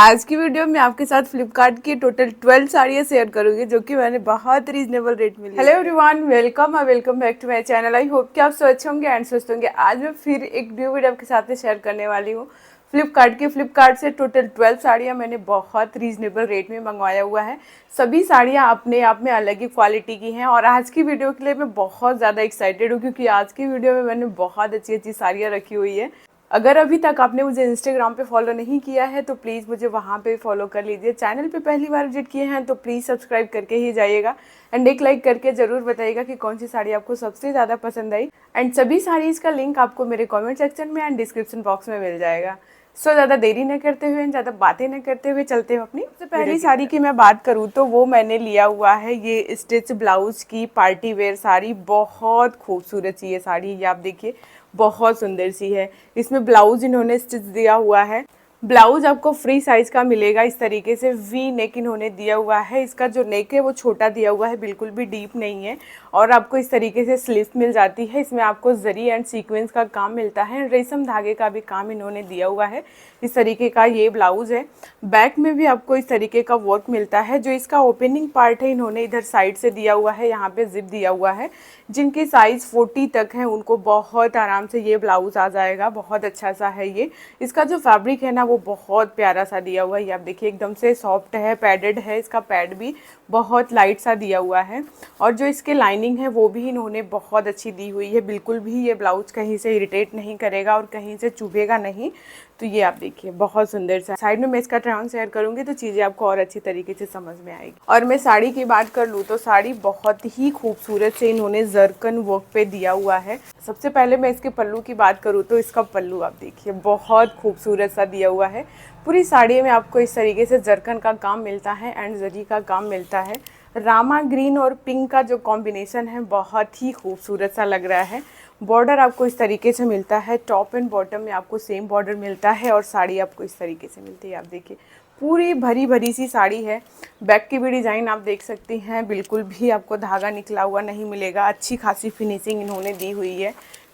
आज की वीडियो में आपके साथ फ्लिपकार्ट की टोटल 12 साड़ियाँ शेयर करूंगी जो कि मैंने बहुत रीजनेबल रेट में ली। Hello everyone, welcome back to my channel. I hope कि आप स्वस्थ होंगे एंड स्वस्थ होंगे। आज मैं फिर एक न्यू वीडियो आपके साथ में शेयर करने वाली हूँ फ्लिपकार्ट से टोटल 12 साड़ियाँ मैंने बहुत रीजनेबल रेट में मंगवाया हुआ है। सभी साड़ियाँ अपने आप में अलग ही क्वालिटी की हैं और आज की वीडियो के लिए मैं बहुत ज़्यादा एक्साइटेड हूँ क्योंकि आज की वीडियो में मैंने बहुत अच्छी अच्छी साड़ियाँ रखी हुई है। अगर अभी तक आपने मुझे इंस्टाग्राम पे फॉलो नहीं किया है तो प्लीज़ मुझे वहाँ पे फॉलो कर लीजिए। चैनल पे पहली बार विजिट किए हैं तो प्लीज़ सब्सक्राइब करके ही जाइएगा एंड एक लाइक करके ज़रूर बताइएगा कि कौन सी साड़ी आपको सबसे ज़्यादा पसंद आई। एंड सभी साड़ीज़ का लिंक आपको मेरे कमेंट सेक्शन में एंड डिस्क्रिप्शन बॉक्स में मिल जाएगा। सो ज़्यादा देरी न करते हुए, ज़्यादा बातें न करते हुए चलते हैं अपनी सबसे पहली साड़ी की मैं बात करूँ तो वो मैंने लिया हुआ है ये स्टिच ब्लाउज की पार्टी वेयर साड़ी। बहुत खूबसूरत सी ये साड़ी, ये आप देखिए बहुत सुंदर सी है। इसमें ब्लाउज इन्होंने स्टिच दिया हुआ है। ब्लाउज आपको फ्री साइज का मिलेगा। इस तरीके से वी नेक इन्होंने दिया हुआ है। इसका जो नेक है वो छोटा दिया हुआ है, बिल्कुल भी डीप नहीं है। और आपको इस तरीके से स्लीव मिल जाती है। इसमें आपको जरी एंड सीक्वेंस का काम मिलता है। रेशम धागे का भी काम इन्होंने दिया हुआ है। इस तरीके का ये ब्लाउज है। बैक में भी आपको इस तरीके का वर्क मिलता है। जो इसका ओपनिंग पार्ट है इन्होंने इधर साइड से दिया हुआ है, यहाँ पे जिप दिया हुआ है। जिनकी साइज 40 तक है उनको बहुत आराम से ये ब्लाउज आ जाएगा। बहुत अच्छा सा है ये। इसका जो फैब्रिक है ना वो बहुत प्यारा सा दिया हुआ है। ये आप देखिए एकदम से सॉफ्ट है, पैडेड है। इसका पैड भी बहुत लाइट सा दिया हुआ है और जो इसके लाइनिंग है वो भी इन्होंने बहुत अच्छी दी हुई है। बिल्कुल भी ये ब्लाउज कहीं से इरिटेट नहीं करेगा और कहीं से चुभेगा नहीं। तो ये आप देखिए बहुत सुंदर सा। साइड में मैं इसका ट्राउन शेयर करूंगी तो चीज़ें आपको और अच्छी तरीके से समझ में आएगी। और मैं साड़ी की बात कर लूँ तो साड़ी बहुत ही खूबसूरत से इन्होंने जरकन वर्क पे दिया हुआ है। सबसे पहले मैं इसके पल्लू की बात करूँ तो इसका पल्लू आप देखिए बहुत खूबसूरत सा दिया हुआ है। पूरी साड़ी में आपको इस तरीके से जरकन का काम मिलता है एंड जरी का काम मिलता है। रामा ग्रीन और पिंक का जो कॉम्बिनेशन है बहुत ही खूबसूरत सा लग रहा है। बॉर्डर आपको इस तरीके से मिलता है। टॉप एंड बॉटम में आपको सेम बॉर्डर मिलता है और साड़ी आपको इस तरीके से मिलती है। आप देखिए पूरी भरी भरी सी साड़ी है। बैक की भी डिज़ाइन आप देख सकती हैं, बिल्कुल भी आपको धागा निकला हुआ नहीं मिलेगा। अच्छी खासी फिनिशिंग इन्होंने दी हुई है।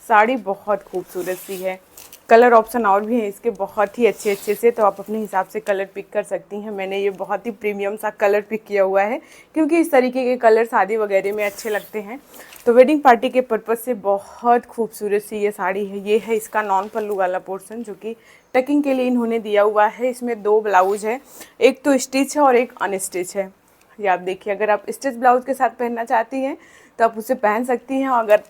साड़ी बहुत खूबसूरत सी है। कलर ऑप्शन और भी हैं इसके बहुत ही अच्छे अच्छे से, तो आप अपने हिसाब से कलर पिक कर सकती हैं। मैंने ये बहुत ही प्रीमियम सा कलर पिक किया हुआ है क्योंकि इस तरीके के कलर शादी वगैरह में अच्छे लगते हैं। तो वेडिंग पार्टी के पर्पज़ से बहुत खूबसूरत सी ये साड़ी है। ये है इसका नॉन पल्लू वाला पोर्शन जो कि टकिंग के लिए इन्होंने दिया हुआ है। इसमें दो ब्लाउज है, एक तो स्टिच है और एक अनस्टिच है। ये आप देखिए, अगर आप स्टिच ब्लाउज के साथ पहनना चाहती हैं तो आप उसे पहन सकती हैं। अगर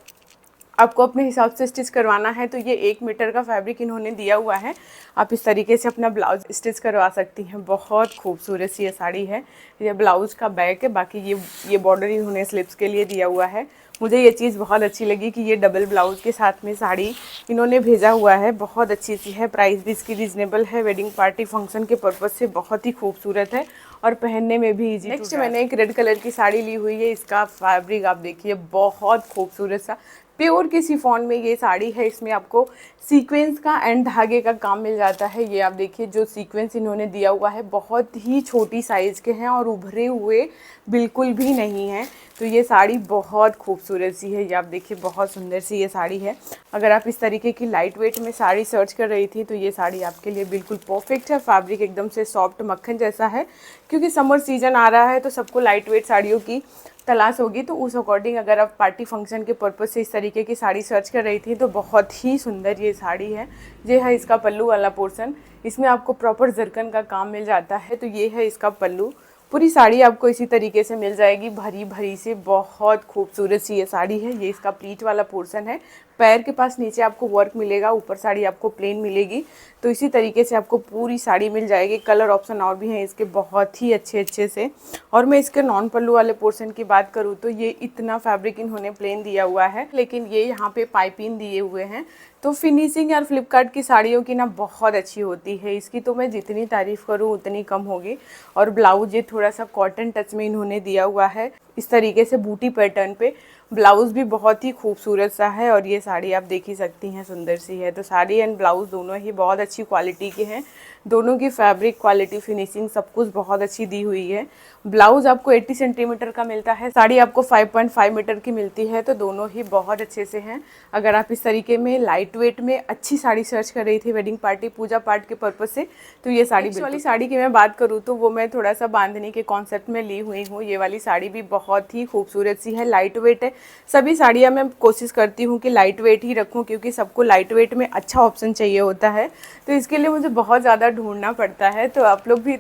आपको अपने हिसाब से स्टिच करवाना है तो ये 1 मीटर का फैब्रिक इन्होंने दिया हुआ है। आप इस तरीके से अपना ब्लाउज स्टिच करवा सकती हैं। बहुत खूबसूरत सी ये साड़ी है। ये ब्लाउज का बैक है, बाकी ये बॉर्डर इन्होंने स्लिप्स के लिए दिया हुआ है। मुझे ये चीज़ बहुत अच्छी लगी कि ये डबल ब्लाउज के साथ में साड़ी इन्होंने भेजा हुआ है। बहुत अच्छी सी है, प्राइस भी इसकी रीजनेबल है। वेडिंग पार्टी फंक्शन के पर्पज़ से बहुत ही खूबसूरत है और पहनने में भी ईजी। नेक्स्ट मैंने एक रेड कलर की साड़ी ली हुई है। इसका फैब्रिक आप देखिए बहुत खूबसूरत सा प्योर के शिफॉन में ये साड़ी है। इसमें आपको सीक्वेंस का एंड धागे का काम मिल जाता है। ये आप देखिए जो सीक्वेंस इन्होंने दिया हुआ है बहुत ही छोटी साइज़ के हैं और उभरे हुए बिल्कुल भी नहीं हैं। तो ये साड़ी बहुत खूबसूरत सी है। ये आप देखिए बहुत सुंदर सी ये साड़ी है। अगर आप इस तरीके की लाइट वेट में साड़ी सर्च कर रही थी तो ये साड़ी आपके लिए बिल्कुल परफेक्ट है। फैब्रिक एकदम से सॉफ्ट मक्खन जैसा है क्योंकि समर सीजन आ रहा है तो सबको लाइट वेट साड़ियों की तलाश होगी। तो उस अकॉर्डिंग अगर आप पार्टी फंक्शन के पर्पज़ से इस तरीके की साड़ी सर्च कर रही थी तो बहुत ही सुंदर ये साड़ी है। ये है इसका पल्लू वाला पोर्शन। इसमें आपको प्रॉपर जरकन का काम मिल जाता है। तो ये है इसका पल्लू। पूरी साड़ी आपको इसी तरीके से मिल जाएगी, भरी भरी से। बहुत खूबसूरत सी ये साड़ी है। ये इसका प्लीट वाला पोर्शन है। पैर के पास नीचे आपको वर्क मिलेगा, ऊपर साड़ी आपको प्लेन मिलेगी। तो इसी तरीके से आपको पूरी साड़ी मिल जाएगी। कलर ऑप्शन और भी हैं इसके बहुत ही अच्छे अच्छे से। और मैं इसके नॉन पल्लू वाले पोर्शन की बात करूँ तो ये इतना फैब्रिक इन्होंने प्लेन दिया हुआ है, लेकिन ये यहाँ पे पाइपिंग दिए हुए हैं। तो फिनिशिंग यार फ्लिपकार्ट की साड़ियों की ना बहुत अच्छी होती है। इसकी तो मैं जितनी तारीफ़ करूँ उतनी कम होगी। और ब्लाउज ये थोड़ा सा कॉटन टच में इन्होंने दिया हुआ है इस तरीके से बूटी पैटर्न पे। ब्लाउज़ भी बहुत ही खूबसूरत सा है और ये साड़ी आप देख ही सकती हैं सुंदर सी है। तो साड़ी एंड ब्लाउज़ दोनों ही बहुत अच्छी क्वालिटी के हैं। दोनों की फैब्रिक क्वालिटी, फिनिशिंग सब कुछ बहुत अच्छी दी हुई है। ब्लाउज आपको 80 सेंटीमीटर का मिलता है, साड़ी आपको 5.5 मीटर की मिलती है, तो दोनों ही बहुत अच्छे से हैं। अगर आप इस तरीके में लाइट वेट में अच्छी साड़ी सर्च कर रही थी वेडिंग पार्टी, पूजा पाठ के पर्पज से, तो ये साड़ी वाली साड़ी की मैं बात करूँ तो वो मैं थोड़ा सा बांधनी के कॉन्सेप्ट में ली हुई हूँ। ये वाली साड़ी भी बहुत ही खूबसूरत सी है, लाइट वेट है। सभी साड़ियाँ मैं कोशिश करती हूँ कि लाइट वेट ही रखूँ, क्योंकि सबको लाइट वेट में अच्छा ऑप्शन चाहिए होता है, तो इसके लिए मुझे बहुत ज़्यादा ढूंढना पड़ता है। तो आप लोग भी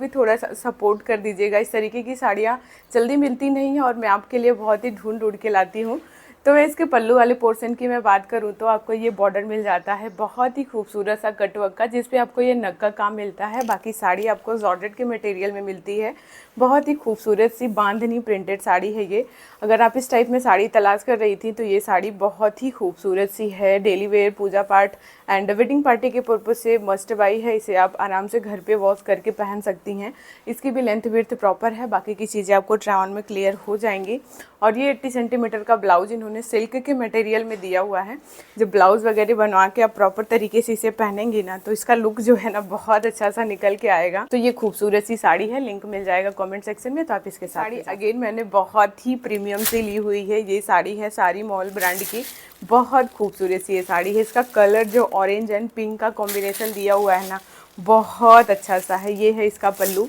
थोड़ा सा सपोर्ट कर दीजिएगा। इस तरीके की साड़ियाँ जल्दी मिलती नहीं है और मैं आपके लिए बहुत ही ढूंढ के लाती हूँ। तो मैं इसके पल्लू वाले पोर्शन की मैं बात करूँ तो आपको ये बॉर्डर मिल जाता है बहुत ही खूबसूरत सा कटवर्क का, जिसपे आपको ये नग का काम मिलता है। बाकी साड़ी आपको जॉर्जेट के मटेरियल में मिलती है। बहुत ही खूबसूरत सी बांधनी प्रिंटेड साड़ी है ये। अगर आप इस टाइप में साड़ी तलाश कर रही थी तो ये साड़ी बहुत ही खूबसूरत सी है। डेली वेयर, पूजा पाठ एंड वेडिंग पार्टी के पर्पज से मस्ट बाई है। इसे आप आराम से घर पे वॉश करके पहन सकती हैं। इसकी भी लेंथ विड्थ प्रॉपर है, बाकी की चीज़ें आपको ट्राई ऑन में क्लियर हो जाएंगी। और ये 80 सेंटीमीटर का ब्लाउज इन्होंने सिल्क के मटेरियल में दिया हुआ है। जब ब्लाउज वगैरह बनवा के आप प्रॉपर तरीके से इसे पहनेंगी ना, तो इसका लुक जो है ना बहुत अच्छा सा निकल के आएगा। तो ये खूबसूरत सी साड़ी है, लिंक मिल जाएगा कमेंट सेक्शन में, तो आप इसके साथ। साड़ी अगेन मैंने बहुत ही प्रीमियम से ली हुई है। ये साड़ी है सारी मॉल ब्रांड की, बहुत खूबसूरत सी ये साड़ी है। इसका कलर जो ऑरेंज एंड पिंक का कॉम्बिनेशन दिया हुआ है ना, बहुत अच्छा सा है। ये है इसका पल्लू।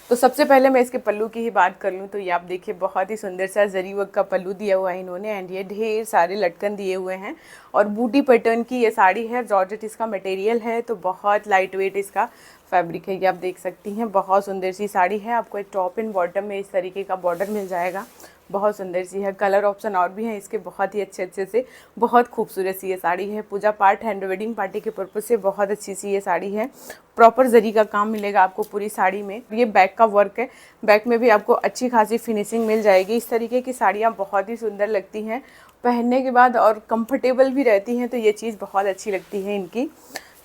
तो सबसे पहले मैं इसके पल्लू की ही बात कर लूँ तो ये आप देखिए बहुत ही सुंदर सा जरी वर्क का पल्लू दिया हुआ है इन्होंने, एंड ये ढेर सारे लटकन दिए हुए हैं और बूटी पैटर्न की ये साड़ी है। जॉर्जेट इसका मटेरियल है, तो बहुत लाइट वेट इसका फैब्रिक है। ये आप देख सकती हैं, बहुत सुंदर सी साड़ी है। आपको एक टॉप एंड बॉटम में इस तरीके का बॉर्डर मिल जाएगा, बहुत सुंदर सी है। कलर ऑप्शन और भी हैं इसके बहुत ही अच्छे से। बहुत खूबसूरत सी ये साड़ी है। पूजा पाठ एंड वेडिंग पार्टी के पर्पज से बहुत अच्छी सी ये साड़ी है। प्रॉपर जरी का काम मिलेगा आपको पूरी साड़ी में। ये बैक का वर्क है, बैक में भी आपको अच्छी खासी फिनिशिंग मिल जाएगी। इस तरीके की साड़ियाँ बहुत ही सुंदर लगती हैं पहनने के बाद और कंफर्टेबल भी रहती हैं, तो ये चीज़ बहुत अच्छी लगती है इनकी।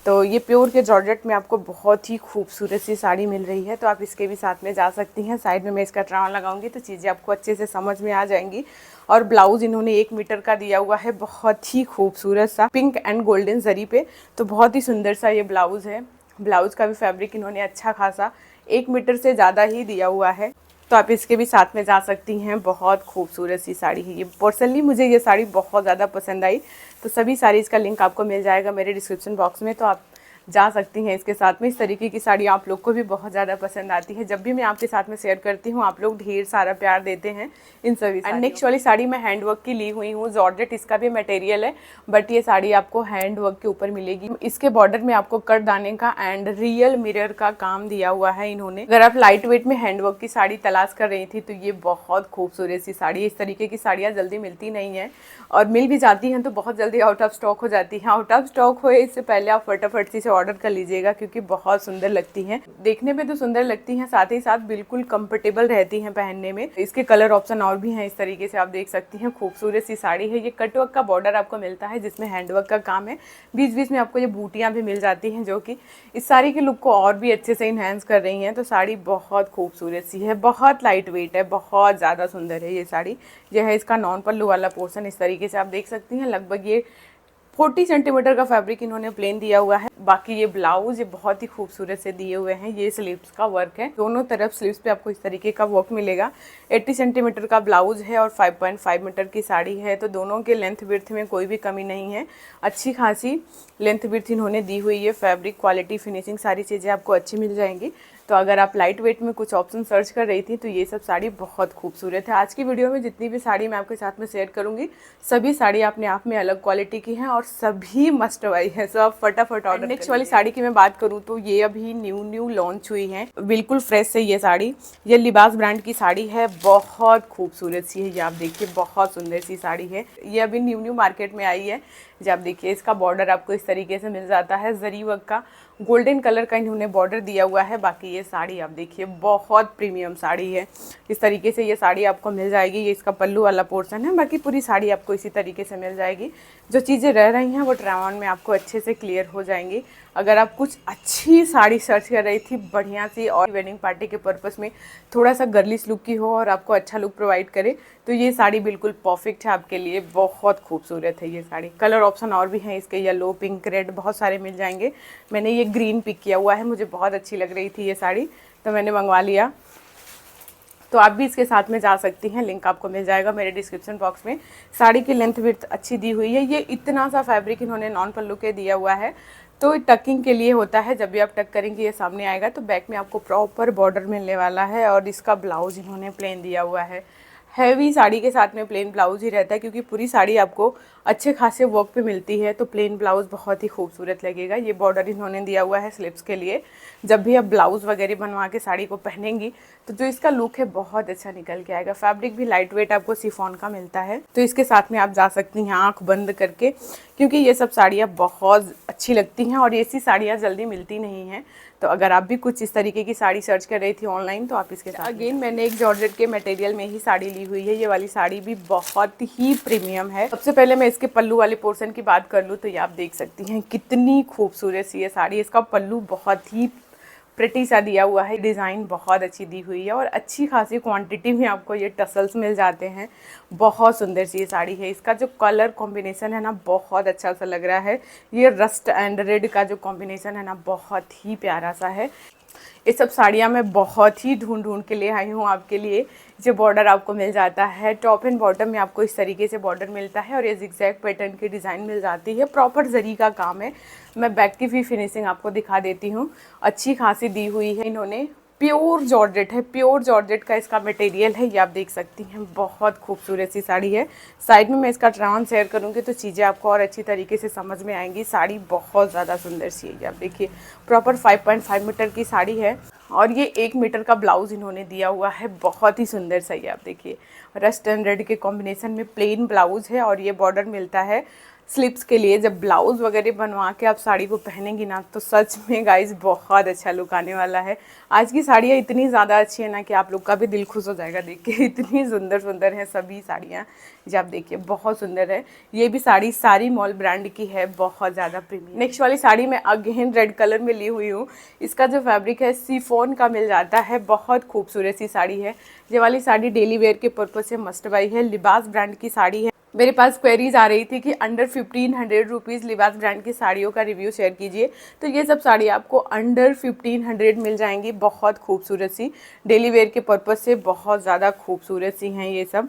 तो ये प्योर के जॉर्जेट में आपको बहुत ही खूबसूरत सी साड़ी मिल रही है, तो आप इसके भी साथ में जा सकती हैं। साइड में मैं इसका ट्राउन लगाऊंगी तो चीज़ें आपको अच्छे से समझ में आ जाएंगी। और ब्लाउज इन्होंने 1 मीटर का दिया हुआ है, बहुत ही खूबसूरत सा पिंक एंड गोल्डन जरी पे, तो बहुत ही सुंदर सा ये ब्लाउज है। ब्लाउज का भी फैब्रिक इन्होंने अच्छा खासा 1 मीटर से ज़्यादा ही दिया हुआ है, तो आप इसके भी साथ में जा सकती हैं। बहुत खूबसूरत सी साड़ी है ये। पर्सनली मुझे ये साड़ी बहुत ज़्यादा पसंद आई, तो सभी साड़ीज़ का लिंक आपको मिल जाएगा मेरे डिस्क्रिप्शन बॉक्स में, तो आप जा सकती हैं इसके साथ में। इस तरीके की साड़ी आप लोग को भी बहुत ज़्यादा पसंद आती है। जब भी मैं आपके साथ में शेयर करती हूँ आप लोग ढेर सारा प्यार देते हैं इन सभी। एंड नेक्स्ट वाली साड़ी मैं हैंडवर्क की ली हुई हूँ। जॉर्जेट इसका भी मटेरियल है, बट ये साड़ी आपको हैंडवर्क के ऊपर मिलेगी। इसके बॉर्डर में आपको कट दाने का एंड रियल मिरर का काम दिया हुआ है इन्होंने। अगर आप लाइट वेट में हैंडवर्क की साड़ी तलाश कर रही थी तो ये बहुत खूबसूरत सी साड़ी है। इस तरीके की साड़ियाँ जल्दी मिलती नहीं है, और मिल भी जाती हैं तो बहुत जल्दी आउट ऑफ स्टॉक हो जाती हैं। आउट ऑफ स्टॉक हो इससे पहले आप फटाफट से ऑर्डर कर लीजिएगा, क्योंकि बहुत सुंदर लगती हैं। देखने में तो सुंदर लगती हैं, साथ ही साथ बिल्कुल कंफर्टेबल रहती हैं पहनने में। इसके कलर ऑप्शन और भी हैं, इस तरीके से आप देख सकती हैं। खूबसूरत सी साड़ी है। ये कटवर्क का बॉर्डर आपको मिलता है जिसमें हैंडवर्क का काम है। बीच बीच में आपको ये बूटियाँ भी मिल जाती हैं, जो कि इस साड़ी के लुक को और भी अच्छे से इन्हेंस कर रही हैं। तो साड़ी बहुत खूबसूरत सी है, बहुत लाइट वेट है, बहुत ज़्यादा सुंदर है ये साड़ी। यह है इसका नॉन पल्लू वाला पोर्शन, इस तरीके से आप देख सकती हैं। लगभग ये 40 सेंटीमीटर का फैब्रिक इन्होंने प्लेन दिया हुआ है। बाकी ये ब्लाउज ये बहुत ही खूबसूरत से दिए हुए हैं। ये स्लीव्स का वर्क है, दोनों तरफ स्लीव्स पे आपको इस तरीके का वर्क मिलेगा। 80 सेंटीमीटर का ब्लाउज है और 5.5 मीटर की साड़ी है, तो दोनों के लेंथ विड्थ में कोई भी कमी नहीं है। अच्छी खासी लेंथ विड्थ इन्होंने दी हुई है। फैब्रिक क्वालिटी, फिनिशिंग सारी चीज़ें आपको अच्छी मिल जाएंगी। तो अगर आप लाइट वेट में कुछ ऑप्शन सर्च कर रही थी तो ये सब साड़ी बहुत खूबसूरत है। आज की वीडियो में जितनी भी साड़ी मैं आपके साथ में शेयर करूंगी, सभी साड़ी अपने आप में अलग क्वालिटी की हैं और सभी मस्ट बाई है, सो आप फटाफट ऑर्डर। नेक्स्ट वाली साड़ी की मैं बात करूँ तो ये अभी न्यू लॉन्च हुई है, बिल्कुल फ्रेश है ये साड़ी। ये लिबास ब्रांड की साड़ी है, बहुत खूबसूरत सी है। ये आप देखिए, बहुत सुंदर सी साड़ी है। ये अभी न्यू मार्केट में आई है। जब देखिए इसका बॉर्डर आपको इस तरीके से मिल जाता है, जरी वर्क का गोल्डन कलर का इन्होंने बॉर्डर दिया हुआ है। बाकी ये साड़ी आप देखिए, बहुत प्रीमियम साड़ी है। इस तरीके से ये साड़ी आपको मिल जाएगी। ये इसका पल्लू वाला पोर्शन है, बाकी पूरी साड़ी आपको इसी तरीके से मिल जाएगी। जो चीज़ें रह रही हैं वो ट्राई ऑन में आपको अच्छे से क्लियर हो जाएंगी। साड़ी। अगर आप कुछ अच्छी साड़ी सर्च कर रही थी बढ़िया सी और वेडिंग पार्टी के पर्पस में थोड़ा सा गर्लिश लुक की हो और आपको अच्छा लुक प्रोवाइड करे तो ये साड़ी बिल्कुल परफेक्ट है आपके लिए। बहुत खूबसूरत है ये साड़ी। कलर ऑप्शन और भी हैं इसके, येलो, पिंक, रेड, बहुत सारे मिल जाएंगे। मैंने ये ग्रीन पिक किया हुआ है, मुझे बहुत अच्छी लग रही थी ये साड़ी तो मैंने मंगवा लिया। तो आप भी इसके साथ में जा सकती हैं, लिंक आपको मिल जाएगा मेरे डिस्क्रिप्शन बॉक्स में। साड़ी की लेंथ विड्थ अच्छी दी हुई है। ये इतना सा फैब्रिक इन्होंने नॉन पल्लू के दिया हुआ है तो टकिंग के लिए होता है, जब भी आप टक करेंगे ये सामने आएगा। तो बैक में आपको प्रॉपर बॉर्डर मिलने वाला है और इसका ब्लाउज इन्होंने प्लेन दिया हुआ है। हैवी साड़ी के साथ में प्लेन ब्लाउज ही रहता है क्योंकि पूरी साड़ी आपको अच्छे खासे वर्क पे मिलती है तो प्लेन ब्लाउज बहुत ही खूबसूरत लगेगा। ये बॉर्डर इन्होंने दिया हुआ है स्लिप्स के लिए। जब भी आप ब्लाउज वगैरह बनवा के साड़ी को पहनेंगी तो जो इसका लुक है बहुत अच्छा निकल के आएगा। फैब्रिक भी लाइट वेट आपको शिफॉन का मिलता है तो इसके साथ में आप जा सकती हैं आँख बंद करके, क्योंकि ये सब साड़ियाँ बहुत अच्छी लगती हैं और ऐसी साड़ियाँ जल्दी मिलती नहीं हैं। तो अगर आप भी कुछ इस तरीके की साड़ी सर्च कर रही थी ऑनलाइन तो आप इसके साथ अगेन मैंने एक जॉर्जेट के मटेरियल में ही साड़ी ली हुई है। ये वाली साड़ी भी बहुत ही प्रीमियम है। सबसे पहले मैं इसके पल्लू वाले पोर्शन की बात कर लूँ तो ये आप देख सकती हैं कितनी खूबसूरत सी ये साड़ी। इसका पल्लू बहुत ही प्रिटी सा दिया हुआ है, डिज़ाइन बहुत अच्छी दी हुई है और अच्छी खासी क्वांटिटी में आपको ये टसल्स मिल जाते हैं। बहुत सुंदर सी ये साड़ी है। इसका जो कलर कॉम्बिनेशन है ना बहुत अच्छा सा लग रहा है। ये रस्ट एंड रेड का जो कॉम्बिनेशन है ना बहुत ही प्यारा सा है। ये सब साड़ियाँ मैं बहुत ही ढूंढ के ले आई हूँ आपके लिए। जो बॉर्डर आपको मिल जाता है टॉप एंड बॉटम में आपको इस तरीके से बॉर्डर मिलता है और ये जिगजैग पैटर्न की डिज़ाइन मिल जाती है। प्रॉपर जरी का काम है। मैं बैक की भी फिनिशिंग आपको दिखा देती हूँ, अच्छी खासी दी हुई है इन्होंने। प्योर जॉर्जेट है, प्योर जॉर्जेट का इसका मटेरियल है। ये आप देख सकती हैं बहुत खूबसूरत सी साड़ी है। साइड में मैं इसका ट्राउन शेयर करूँगी तो चीज़ें आपको और अच्छी तरीके से समझ में आएंगी। साड़ी बहुत ज़्यादा सुंदर सी है। ये आप देखिए प्रॉपर 5.5 मीटर की साड़ी है और ये 1 मीटर का ब्लाउज इन्होंने दिया हुआ है। बहुत ही सुंदर सा ये आप देखिए रस्ट एंड रेड के कॉम्बिनेशन में प्लेन ब्लाउज है और ये बॉर्डर मिलता है स्लिप्स के लिए। जब ब्लाउज वगैरह बनवा के आप साड़ी को पहनेंगी ना तो सच में गाइस बहुत अच्छा लुक आने वाला है। आज की साड़ियाँ इतनी ज़्यादा अच्छी है ना कि आप लोग का भी दिल खुश हो जाएगा देख के। इतनी सुंदर सुंदर हैं सभी साड़ियाँ। जो आप देखिए बहुत सुंदर है। ये भी साड़ी सारी मॉल ब्रांड की है, बहुत ज़्यादा प्रीमियम। नेक्स्ट वाली साड़ी मैं अगेन रेड कलर में ली हुई हूँ। इसका जो फैब्रिक है शिफॉन का मिल जाता है। बहुत खूबसूरत सी साड़ी है। ये वाली साड़ी डेली वेयर के पर्पज से मस्ट बाई है। लिबास ब्रांड की साड़ी है। मेरे पास क्वेरीज आ रही थी कि अंडर 1500 रुपीज़ लिबास ब्रांड की साड़ियों का रिव्यू शेयर कीजिए, तो ये सब साड़ी आपको अंडर 1500 मिल जाएंगी। बहुत खूबसूरत सी डेली वेयर के पर्पज से बहुत ज़्यादा खूबसूरत सी हैं ये सब।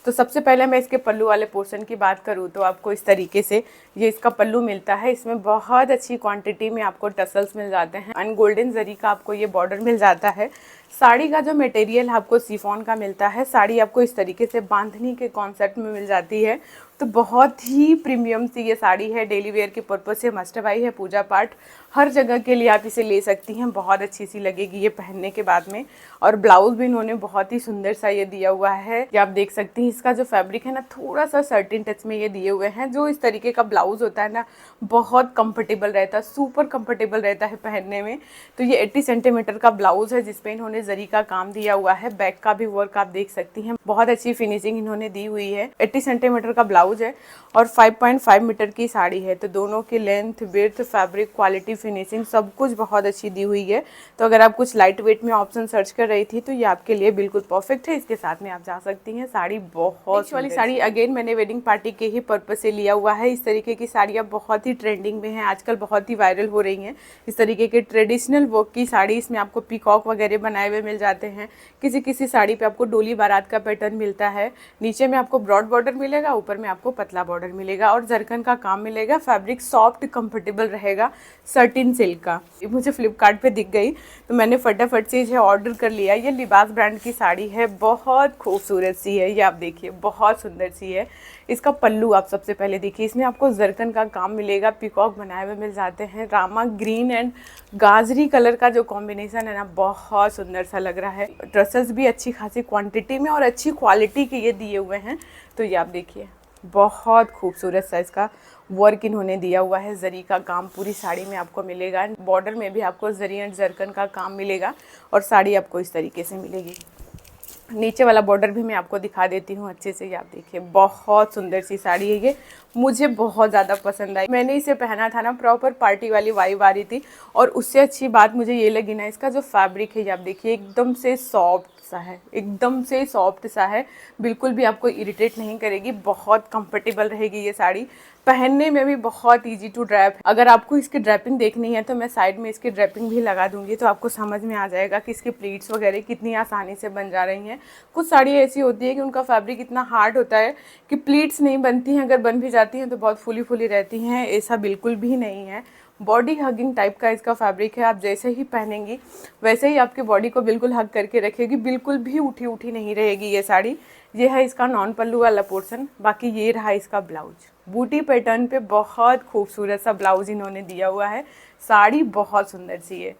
तो सबसे पहले मैं इसके पल्लू वाले पोर्शन की बात करूँ तो आपको इस तरीके से ये इसका पल्लू मिलता है। इसमें बहुत अच्छी क्वांटिटी में आपको टसल्स मिल जाते हैं एंड गोल्डन जरी का आपको ये बॉर्डर मिल जाता है। साड़ी का जो मटेरियल आपको शिफॉन का मिलता है। साड़ी आपको इस तरीके से बांधनी के कॉन्सेप्ट में मिल जाती है। तो बहुत ही प्रीमियम सी ये साड़ी है। डेली वेयर के पर्पज से मस्ट बाई है। पूजा पाठ हर जगह के लिए आप इसे ले सकती हैं। बहुत अच्छी सी लगेगी ये पहनने के बाद में। और ब्लाउज भी इन्होंने बहुत ही सुंदर सा ये दिया हुआ है। ये आप देख सकती हैं इसका जो फैब्रिक है ना थोड़ा सा सर्टिन टच में ये दिए हुए हैं। जो इस तरीके का ब्लाउज होता है ना बहुत कंफर्टेबल रहता है, सुपर कंफर्टेबल रहता है पहनने में। तो ये 80 सेंटीमीटर का ब्लाउज है जिसपे इन्होंने जरी का काम दिया हुआ है। बैक का भी वर्क आप देख सकती हैं, बहुत अच्छी फिनिशिंग इन्होंने दी हुई है। 80 सेंटीमीटर का ब्लाउज है और 5.5 मीटर की साड़ी है। तो दोनों की length, width, fabric quality, finishing सब कुछ बहुत अच्छी दी हुई है। तो अगर आप कुछ लाइट वेट में ऑप्शन सर्च कर रही थी तो ये आपके लिए बिल्कुल परफेक्ट है। इसके साथ में आप जा सकती हैं। साड़ी बहुत वाली साड़ी अगेन मैंने वेडिंग पार्टी के ही पर्पज से लिया हुआ है। इस तरीके की साड़ियाँ बहुत ही ट्रेंडिंग में हैं, आजकल बहुत ही वायरल हो रही हैं। इस तरीके के ट्रेडिशनल वर्क की साड़ी, इसमें आपको पीकॉक वगैरह बनाए हुए मिल जाते हैं। किसी किसी साड़ी पे आपको डोली बारात का पैटर्न मिलता है। नीचे में आपको ब्रॉड बॉर्डर मिलेगा, ऊपर में आपको पतला बॉर्डर मिलेगा और जरकन का काम मिलेगा। फैब्रिक सॉफ्ट कंफर्टेबल रहेगा, सर्टिन सिल्क का। मुझे फ्लिपकार्ट पे दिख गई तो मैंने फटाफट से इसे ऑर्डर कर लिया। ये लिबास ब्रांड की साड़ी है, बहुत खूबसूरत सी है। ये आप देखिए बहुत सुंदर सी है। इसका पल्लू आप सबसे पहले देखिए, इसमें आपको जरकन का काम मिलेगा, पीकॉक बनाए हुए मिल जाते हैं। रामा ग्रीन एंड गाजरी कलर का जो कॉम्बिनेशन है ना बहुत सुंदर सा लग रहा है। ड्रेसेस भी अच्छी खासी क्वांटिटी में और अच्छी क्वालिटी के ये दिए हुए हैं। तो ये आप देखिए बहुत खूबसूरत सा इसका वर्क इन्होंने दिया हुआ है। जरी का काम पूरी साड़ी में आपको मिलेगा। बॉर्डर में भी आपको जरी एंड जरकन का काम मिलेगा और साड़ी आपको इस तरीके से मिलेगी। नीचे वाला बॉर्डर भी मैं आपको दिखा देती हूँ अच्छे से। ये आप देखिए, बहुत सुंदर सी साड़ी है ये, मुझे बहुत ज़्यादा पसंद आई। मैंने इसे पहना था ना, प्रॉपर पार्टी वाली वाइब आ रही थी। और उससे अच्छी बात मुझे ये लगी ना, इसका जो फैब्रिक है ये आप देखिए, एकदम से सॉफ्ट सा है, एकदम से सॉफ्ट सा है, बिल्कुल भी आपको इरिटेट नहीं करेगी, बहुत कंफर्टेबल रहेगी ये साड़ी। पहनने में भी बहुत इजी टू ड्रैप। अगर आपको इसकी ड्रैपिंग देखनी है तो मैं साइड में इसकी ड्रैपिंग भी लगा दूंगी, तो आपको समझ में आ जाएगा कि इसकी प्लीट्स वगैरह कितनी आसानी से बन जा रही हैं। कुछ साड़ी ऐसी होती है कि उनका फैब्रिक इतना हार्ड होता है कि प्लीट्स नहीं बनती हैं, अगर बन भी जाती हैं तो बहुत फुली फुली रहती हैं। ऐसा बिल्कुल भी नहीं है, बॉडी हगिंग टाइप का इसका फैब्रिक है। आप जैसे ही पहनेंगी वैसे ही आपकी बॉडी को बिल्कुल हग करके रखेगी, बिल्कुल भी उठी उठी नहीं रहेगी ये साड़ी। ये है इसका नॉन पल्लू वाला पोर्शन। बाकी ये रहा इसका ब्लाउज, बूटी पैटर्न पे बहुत खूबसूरत सा ब्लाउज इन्होंने दिया हुआ है। साड़ी बहुत सुंदर सी है।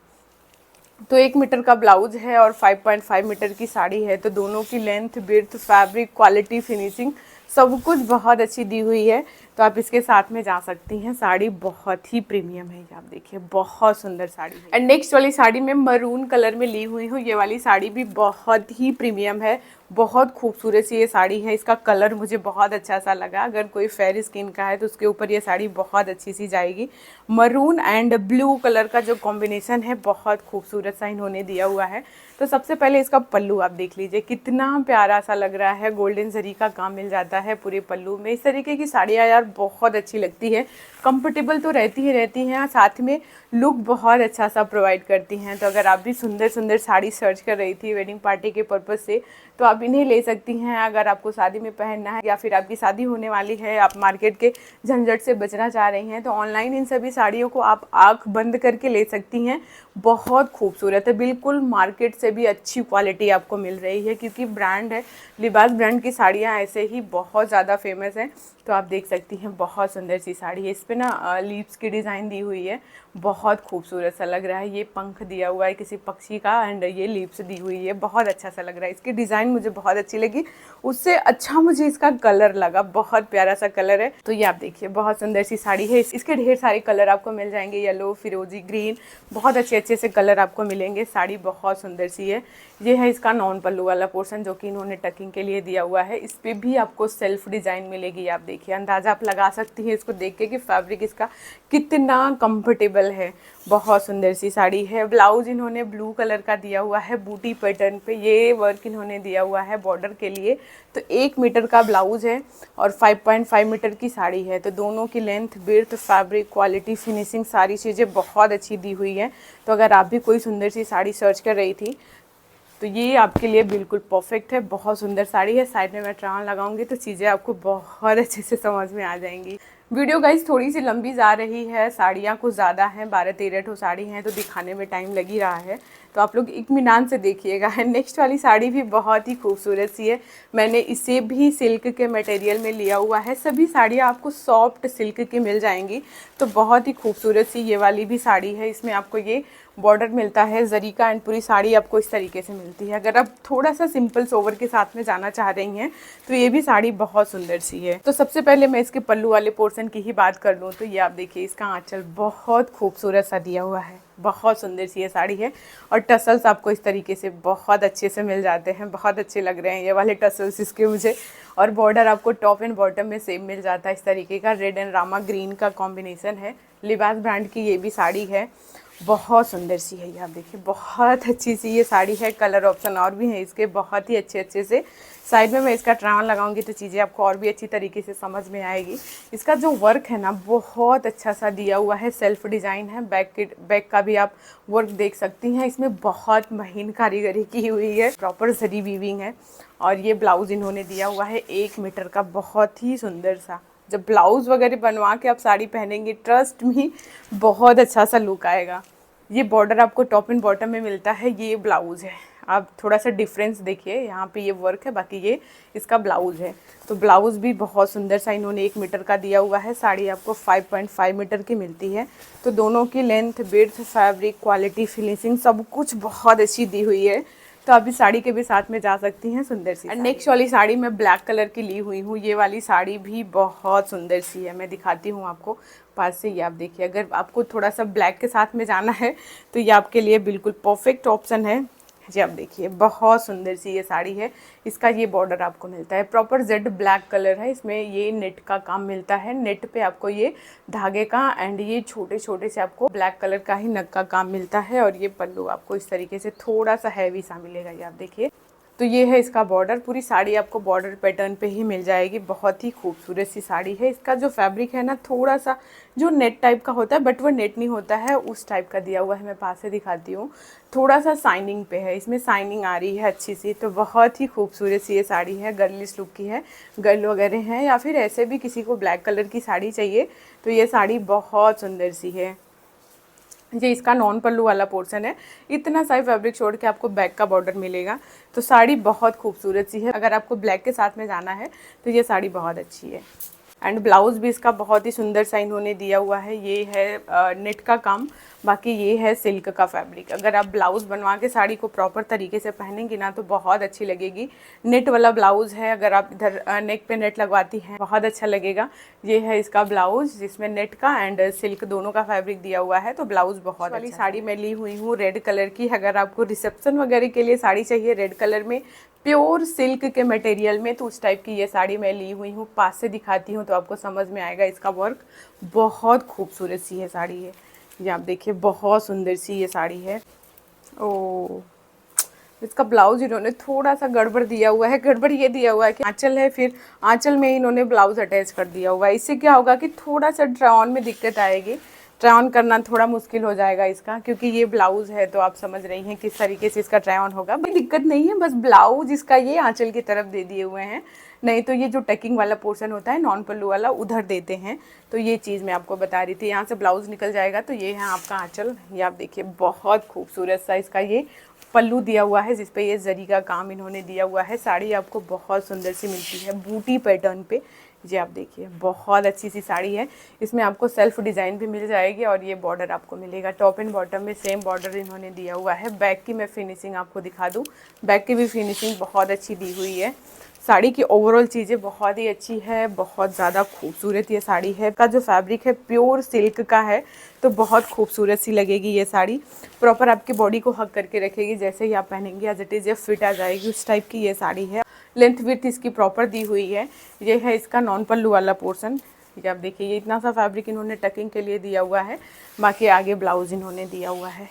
तो 1 मीटर का ब्लाउज है और 5.5 मीटर की साड़ी है, तो दोनों की length, width, fabric, quality, finishing सब कुछ बहुत अच्छी दी हुई है। तो आप इसके साथ में जा सकती हैं। साड़ी बहुत ही प्रीमियम है, आप देखिए, बहुत सुंदर साड़ी है। एंड नेक्स्ट वाली साड़ी मैं मरून कलर में ली हुई हूँ। ये वाली साड़ी भी बहुत ही प्रीमियम है, बहुत खूबसूरत सी ये साड़ी है। इसका कलर मुझे बहुत अच्छा सा लगा। अगर कोई फेयर स्किन का है तो उसके ऊपर ये साड़ी बहुत अच्छी सी जाएगी। मरून एंड ब्लू कलर का जो कॉम्बिनेशन है बहुत खूबसूरत सा इन्होंने दिया हुआ है। तो सबसे पहले इसका पल्लू आप देख लीजिए, कितना प्यारा सा लग रहा है। गोल्डन जरी का काम मिल जाता है पूरे पल्लू में। इस तरीके की साड़ियाँ यार बहुत अच्छी लगती है, कंफर्टेबल तो रहती हैं, साथ में लुक बहुत अच्छा सा प्रोवाइड करती हैं। तो अगर आप भी सुंदर सुंदर साड़ी सर्च कर रही थी वेडिंग पार्टी के पर्पज़ से, तो आप इन्हें ले सकती हैं। अगर आपको शादी में पहनना है या फिर आपकी शादी होने वाली है, आप मार्केट के झंझट से बचना चाह रही हैं, तो ऑनलाइन इन सभी साड़ियों को आप आँख बंद करके ले सकती हैं। बहुत खूबसूरत है, बिल्कुल मार्केट से भी अच्छी क्वालिटी आपको मिल रही है, क्योंकि ब्रांड है, लिबास ब्रांड की साड़ियाँ ऐसे ही बहुत ज़्यादा फेमस हैं। तो आप देख सकती हैं, बहुत सुंदर सी साड़ी है। इस पर ना लीव्स की डिज़ाइन दी हुई है, बहुत खूबसूरत सा लग रहा है। ये पंख दिया हुआ है किसी पक्षी का, एंड ये लीव्स दी हुई है, बहुत अच्छा सा लग रहा है। इसकी डिज़ाइन मुझे बहुत अच्छी लगी, उससे अच्छा मुझे इसका कलर लगा, बहुत प्यारा सा कलर है। तो ये आप देखिए, बहुत सुंदर सी साड़ी है। इसके ढेर सारे कलर आपको मिल जाएंगे, येलो, फिरोजी, ग्रीन, बहुत अच्छे अच्छे से कलर आपको मिलेंगे। साड़ी बहुत सुंदर सी है। ये है इसका नॉन पल्लू वाला पोर्शन, जो कि इन्होंने टकिंग के लिए दिया हुआ है। इस पर भी आपको सेल्फ डिज़ाइन मिलेगी। आप देखिए, अंदाज़ा आप लगा सकती हैं इसको देख के कि फैब्रिक इसका कितना कंफर्टेबल है। बहुत सुंदर सी साड़ी है। ब्लाउज इन्होंने ब्लू कलर का दिया हुआ है, बूटी पैटर्न पे ये वर्क इन्होंने दिया हुआ है बॉर्डर के लिए। तो 1 मीटर का ब्लाउज है और 5.5 मीटर की साड़ी है। तो दोनों की length, width, fabric, quality, finishing सारी चीज़ें बहुत अच्छी दी हुई हैं। तो अगर आप भी कोई सुंदर सी साड़ी सर्च कर रही थी तो ये आपके लिए बिल्कुल परफेक्ट है। बहुत सुंदर साड़ी है। साइड में मैं ट्राउन लगाऊंगी तो चीज़ें आपको बहुत अच्छे से समझ में आ जाएंगी। वीडियो गाइस थोड़ी सी लंबी जा रही है, साड़ियाँ कुछ ज़्यादा हैं, 12-13 ठो साड़ी हैं, तो दिखाने में टाइम लग ही रहा है। तो आप लोग इत्मीनान से देखिएगा। नेक्स्ट वाली साड़ी भी बहुत ही खूबसूरत सी है। मैंने इसे भी सिल्क के मटेरियल में लिया हुआ है। सभी साड़ियाँ आपको सॉफ्ट सिल्क की मिल जाएंगी। तो बहुत ही खूबसूरत सी ये वाली भी साड़ी है। इसमें आपको ये बॉर्डर मिलता है जरी का, एंड पूरी साड़ी आपको इस तरीके से मिलती है। अगर आप थोड़ा सा सिंपल सोवर के साथ में जाना चाह रही हैं तो ये भी साड़ी बहुत सुंदर सी है। तो सबसे पहले मैं इसके पल्लू वाले पोर्शन की ही बात कर लूँ तो ये आप देखिए, इसका आंचल बहुत खूबसूरत सा दिया हुआ है, बहुत सुंदर सी ये साड़ी है। और टसल्स आपको इस तरीके से बहुत अच्छे से मिल जाते हैं, बहुत अच्छे लग रहे हैं ये वाले टसल्स इसके मुझे। और बॉर्डर आपको टॉप एंड बॉटम में सेम मिल जाता है इस तरीके का। रेड एंड रामा ग्रीन का कॉम्बिनेशन है। लिबास ब्रांड की ये भी साड़ी है, बहुत सुंदर सी है। ये आप देखिए, बहुत अच्छी सी ये साड़ी है। कलर ऑप्शन और भी हैं इसके बहुत ही अच्छे अच्छे से। साइड में मैं इसका ट्राउन लगाऊंगी तो चीज़ें आपको और भी अच्छी तरीके से समझ में आएगी। इसका जो वर्क है ना, बहुत अच्छा सा दिया हुआ है, सेल्फ डिज़ाइन है। बैक का भी आप वर्क देख सकती हैं। इसमें बहुत महीन कारीगरी की हुई है, प्रॉपर जरी वीविंग है। और ये ब्लाउज़ इन्होंने दिया हुआ है 1 मीटर का, बहुत ही सुंदर सा। जब ब्लाउज़ वगैरह बनवा के आप साड़ी पहनेंगे, ट्रस्ट मी, बहुत अच्छा सा लुक आएगा। ये बॉर्डर आपको टॉप एंड बॉटम में मिलता है। ये ब्लाउज़ है, आप थोड़ा सा डिफरेंस देखिए, यहाँ पे ये वर्क है, बाकी ये इसका ब्लाउज़ है। तो ब्लाउज़ भी बहुत सुंदर सा इन्होंने 1 मीटर का दिया हुआ है। साड़ी आपको 5.5 मीटर की मिलती है। तो दोनों की length, width, fabric, quality, finishing सब कुछ बहुत अच्छी दी हुई है। तो आप इस साड़ी के भी साथ में जा सकती हैं, सुंदर सी। नेक्स्ट वाली साड़ी मैं ब्लैक कलर की ली हुई हूँ। ये वाली साड़ी भी बहुत सुंदर सी है, मैं दिखाती हूँ आपको पास से। ये आप देखिए, अगर आपको थोड़ा सा ब्लैक के साथ में जाना है तो ये आपके लिए बिल्कुल परफेक्ट ऑप्शन है। जी आप देखिए बहुत सुंदर सी ये साड़ी है। इसका ये बॉर्डर आपको मिलता है, प्रॉपर जेड ब्लैक कलर है। इसमें ये नेट का काम मिलता है, नेट पे आपको ये धागे का एंड ये छोटे छोटे से आपको ब्लैक कलर का ही नग का काम मिलता है। और ये पल्लू आपको इस तरीके से थोड़ा सा हैवी सा मिलेगा, ये आप देखिए। तो ये है इसका बॉर्डर, पूरी साड़ी आपको बॉर्डर पैटर्न पे ही मिल जाएगी। बहुत ही खूबसूरत सी साड़ी है। इसका जो फैब्रिक है ना, थोड़ा सा जो नेट टाइप का होता है, बट वो नेट नहीं होता है, उस टाइप का दिया हुआ है। मैं पास से दिखाती हूँ, थोड़ा सा शाइनिंग पे है, इसमें शाइनिंग आ रही है अच्छी सी। तो बहुत ही खूबसूरत सी ये साड़ी है, गर्लिश लुक की है। गर्ल वगैरह हैं या फिर ऐसे भी किसी को ब्लैक कलर की साड़ी चाहिए तो ये साड़ी बहुत सुंदर सी है। ये इसका नॉन पल्लू वाला पोर्शन है। इतना सा फैब्रिक छोड़ के आपको बैक का बॉर्डर मिलेगा। तो साड़ी बहुत खूबसूरत सी है। अगर आपको ब्लैक के साथ में जाना है तो ये साड़ी बहुत अच्छी है। एंड ब्लाउज़ भी इसका बहुत ही सुंदर सा इन्होंने दिया हुआ है। ये है नेट का काम, बाकी ये है सिल्क का फैब्रिक। अगर आप ब्लाउज़ बनवा के साड़ी को प्रॉपर तरीके से पहनेंगी ना तो बहुत अच्छी लगेगी। नेट वाला ब्लाउज़ है, अगर आप इधर नेक पे नेट लगवाती हैं बहुत अच्छा लगेगा। ये है इसका ब्लाउज़ जिसमें नेट का एंड सिल्क दोनों का फैब्रिक दिया हुआ है। तो ब्लाउज़ बहुत वाली साड़ी मैं ली हुई हूँ रेड कलर की। अगर आपको रिसेप्शन वगैरह के लिए साड़ी चाहिए रेड कलर में, प्योर सिल्क के मटेरियल में, तो उस टाइप की ये साड़ी मैं ली हुई हूँ। पास से दिखाती हूँ तो आपको समझ में आएगा। इसका वर्क बहुत खूबसूरत सी है साड़ी है। ये आप देखिए बहुत सुंदर सी ये साड़ी है। ओ, इसका ब्लाउज इन्होंने थोड़ा सा गड़बड़ दिया हुआ है। गड़बड़ ये दिया हुआ है कि आंचल है, फिर आंचल में इन्होंने ब्लाउज अटैच कर दिया हुआ है। इससे क्या होगा कि थोड़ा सा ट्राई ऑन में दिक्कत आएगी। ट्राई ऑन करना थोड़ा मुश्किल हो जाएगा इसका, क्योंकि ये ब्लाउज है तो आप समझ रही हैं किस तरीके से इसका ट्राई ऑन होगा। कोई दिक्कत नहीं है, बस ब्लाउज इसका ये आंचल की तरफ दे दिए हुए हैं। नहीं तो ये जो टकिंग वाला पोर्शन होता है नॉन पल्लू वाला, उधर देते हैं। तो ये चीज़ मैं आपको बता रही थी। यहाँ से ब्लाउज निकल जाएगा तो ये है आपका आंचल। ये आप देखिए बहुत खूबसूरत सा इसका ये पल्लू दिया हुआ है, जिस पे ये जरी का काम इन्होंने दिया हुआ है। साड़ी आपको बहुत सुंदर सी मिलती है बूटी पैटर्न पे। जी आप देखिए बहुत अच्छी सी साड़ी है। इसमें आपको सेल्फ डिज़ाइन भी मिल जाएगी और ये बॉर्डर आपको मिलेगा। टॉप एंड बॉटम में सेम बॉर्डर इन्होंने दिया हुआ है। बैक की मैं फिनिशिंग आपको दिखा दूँ, बैक की भी फिनिशिंग बहुत अच्छी दी हुई है। साड़ी की ओवरऑल चीज़ें बहुत ही अच्छी है, बहुत ज़्यादा खूबसूरत ये साड़ी है। का जो फैब्रिक है प्योर सिल्क का है, तो बहुत खूबसूरत सी लगेगी ये साड़ी। प्रॉपर आपकी बॉडी को हक करके रखेगी, जैसे ही आप पहनेंगे एज इट इज़ ये फिट आ जाएगी, उस टाइप की ये साड़ी है। लेंथ विड्थ इसकी प्रॉपर दी हुई है। ये है इसका नॉन पल्लू वाला पोर्शन। ये आप देखिए ये इतना सा फैब्रिक इन्होंने टकिंग के लिए दिया हुआ है। बाकी आगे ब्लाउज इन्होंने दिया हुआ है।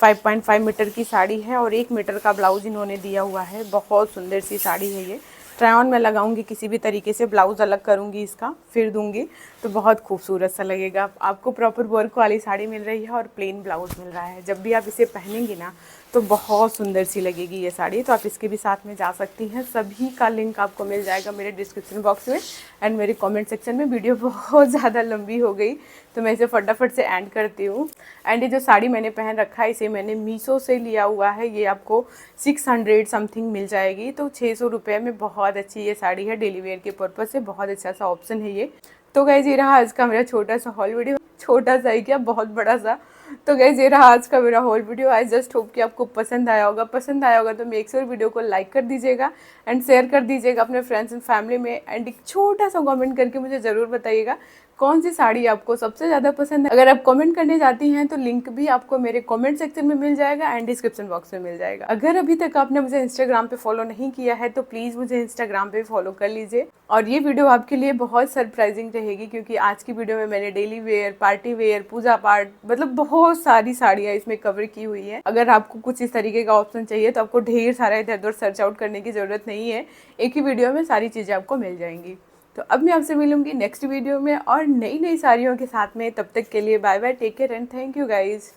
5.5 मीटर की साड़ी है और 1 मीटर का ब्लाउज इन्होंने दिया हुआ है। बहुत सुंदर सी साड़ी है ये। ट्राई ऑन में लगाऊंगी किसी भी तरीके से, ब्लाउज अलग करूंगी इसका, फिर दूंगी तो बहुत खूबसूरत सा लगेगा। आपको प्रॉपर वर्क वाली साड़ी मिल रही है और प्लेन ब्लाउज मिल रहा है। जब भी आप इसे पहनेंगी ना तो बहुत सुंदर सी लगेगी ये साड़ी। तो आप इसके भी साथ में जा सकती हैं। सभी का लिंक आपको मिल जाएगा मेरे डिस्क्रिप्शन बॉक्स में एंड मेरे कमेंट सेक्शन में। वीडियो बहुत ज़्यादा लंबी हो गई तो मैं इसे फटाफट से एंड करती हूँ। एंड ये जो साड़ी मैंने पहन रखा है इसे मैंने मीशो से लिया हुआ है। ये आपको 600 समथिंग मिल जाएगी। तो 600 रुपये में बहुत अच्छी ये साड़ी है। डेली वेयर के पर्पज़ से बहुत अच्छा सा ऑप्शन है ये। तो गाइस ये रहा आज का मेरा छोटा सा हॉल वीडियो। छोटा सा ही क्या, बहुत बड़ा सा। तो गाइस ये रहा आज का मेरा hall video. I just hope कि आपको पसंद आया होगा। पसंद आया होगा तो मेक श्योर वीडियो को लाइक कर दीजिएगा एंड शेयर कर दीजिएगा अपने फ्रेंड्स एंड फैमिली में। एंड एक छोटा सा कमेंट करके मुझे ज़रूर बताइएगा कौन सी साड़ी आपको सबसे ज़्यादा पसंद है। अगर आप कमेंट करने जाती हैं तो लिंक भी आपको मेरे कमेंट सेक्शन में मिल जाएगा एंड डिस्क्रिप्शन बॉक्स में मिल जाएगा। अगर अभी तक आपने मुझे इंस्टाग्राम पे फॉलो नहीं किया है तो प्लीज़ मुझे इंस्टाग्राम पे फॉलो कर लीजिए। और ये वीडियो आपके लिए बहुत सरप्राइजिंग रहेगी, क्योंकि आज की वीडियो में मैंने डेली वेयर, पार्टी वेयर, पूजा पाठ, मतलब बहुत सारी साड़ियाँ इसमें कवर की हुई है। अगर आपको कुछ इस तरीके का ऑप्शन चाहिए तो आपको ढेर सारा इधर उधर सर्च आउट करने की ज़रूरत नहीं है। एक ही वीडियो में सारी चीज़ें आपको मिल जाएंगी। तो अब मैं आपसे मिलूंगी नेक्स्ट वीडियो में और नई नई साड़ियों के साथ में। तब तक के लिए bye bye, take care and thank you guys.